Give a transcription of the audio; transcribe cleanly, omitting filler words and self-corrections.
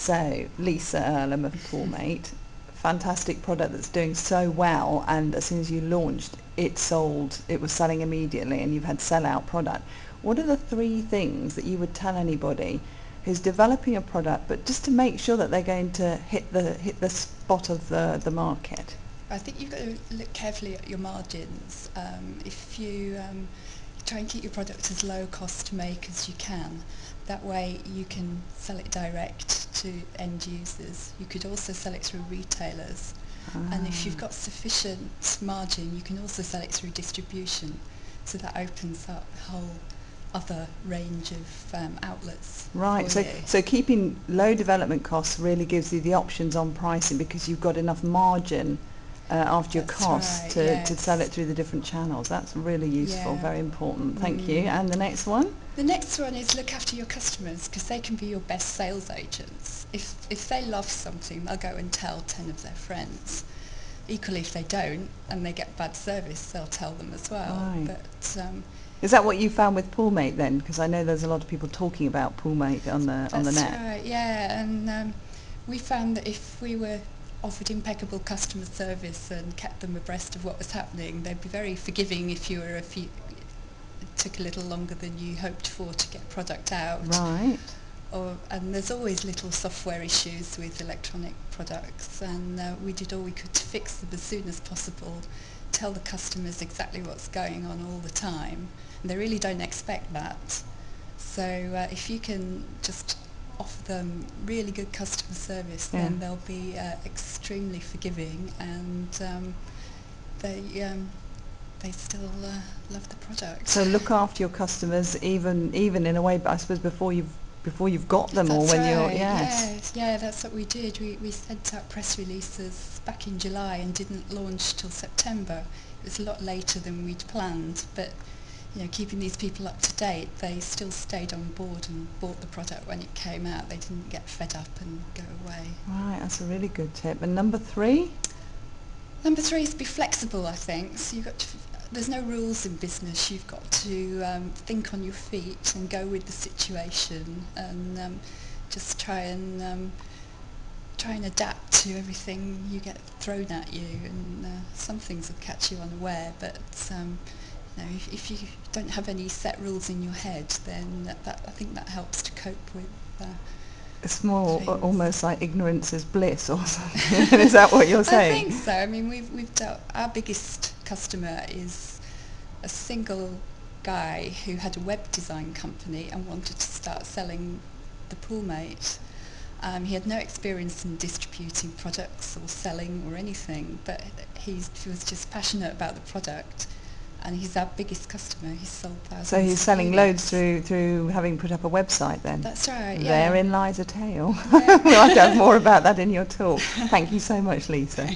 So Lisa Irlam of Poolmate, fantastic product that's doing so well, and as soon as you launched it sold, it was selling immediately, and you've had sell-out product. What are the three things that you would tell anybody who's developing a product, but just to make sure that they're going to hit the spot of the market? I think you've got to look carefully at your margins. If you try and keep your product as low cost to make as you can, that way you can sell it direct to end users. You could also sell it through retailers. And if you've got sufficient margin, you can also sell it through distribution. So that opens up a whole other range of outlets. Right, for so, you. so keeping low development costs really gives you the options on pricing, because you've got enough margin after your That's costs right, to sell it yes. through the different channels. That's really useful, Yeah. very important. Thank you. And the next one? The next one is look after your customers, because they can be your best sales agents. If they love something, they'll go and tell 10 of their friends. Equally, if they don't and they get bad service, they'll tell them as well. Right. But Is that what you found with Poolmate then? Because I know there's a lot of people talking about Poolmate on the that's net. right, yeah. And we found that if we were offered impeccable customer service and kept them abreast of what was happening, they'd be very forgiving if you were it took a little longer than you hoped for to get product out. Right. And there's always little software issues with electronic products, and we did all we could to fix them as soon as possible, tell the customers exactly what's going on all the time, and they really don't expect that. So if you can just offer them really good customer service, Yeah. then they'll be extremely forgiving, and they still love the product. So look after your customers, even in a way, but I suppose before you've got them, or That's when you're right. yes. Yeah, that's what we did. We sent out press releases back in July and didn't launch till September. It was a lot later than we'd planned, but keeping these people up to date, they still stayed on board and bought the product when it came out. They didn't get fed up and go away. Right, that's a really good tip. And number 3? Number 3 is be flexible, I think. So there's no rules in business. You've got to think on your feet and go with the situation, and just try and adapt to everything you get thrown at you. And some things will catch you unaware, but if you don't have any set rules in your head, then I think that helps to cope with It's more things. almost like ignorance is bliss or something. Is that what you're saying? I think so. I mean, we've dealt, our biggest customer is a single guy who had a web design company and wanted to start selling the Poolmate. He had no experience in distributing products or selling or anything, but he was just passionate about the product, and he's our biggest customer. He's sold thousands. So he's of selling units. loads through having put up a website then? That's right, yeah. Therein lies a tale. Yeah. We'll have to have more about that in your talk. Thank you so much, Lisa.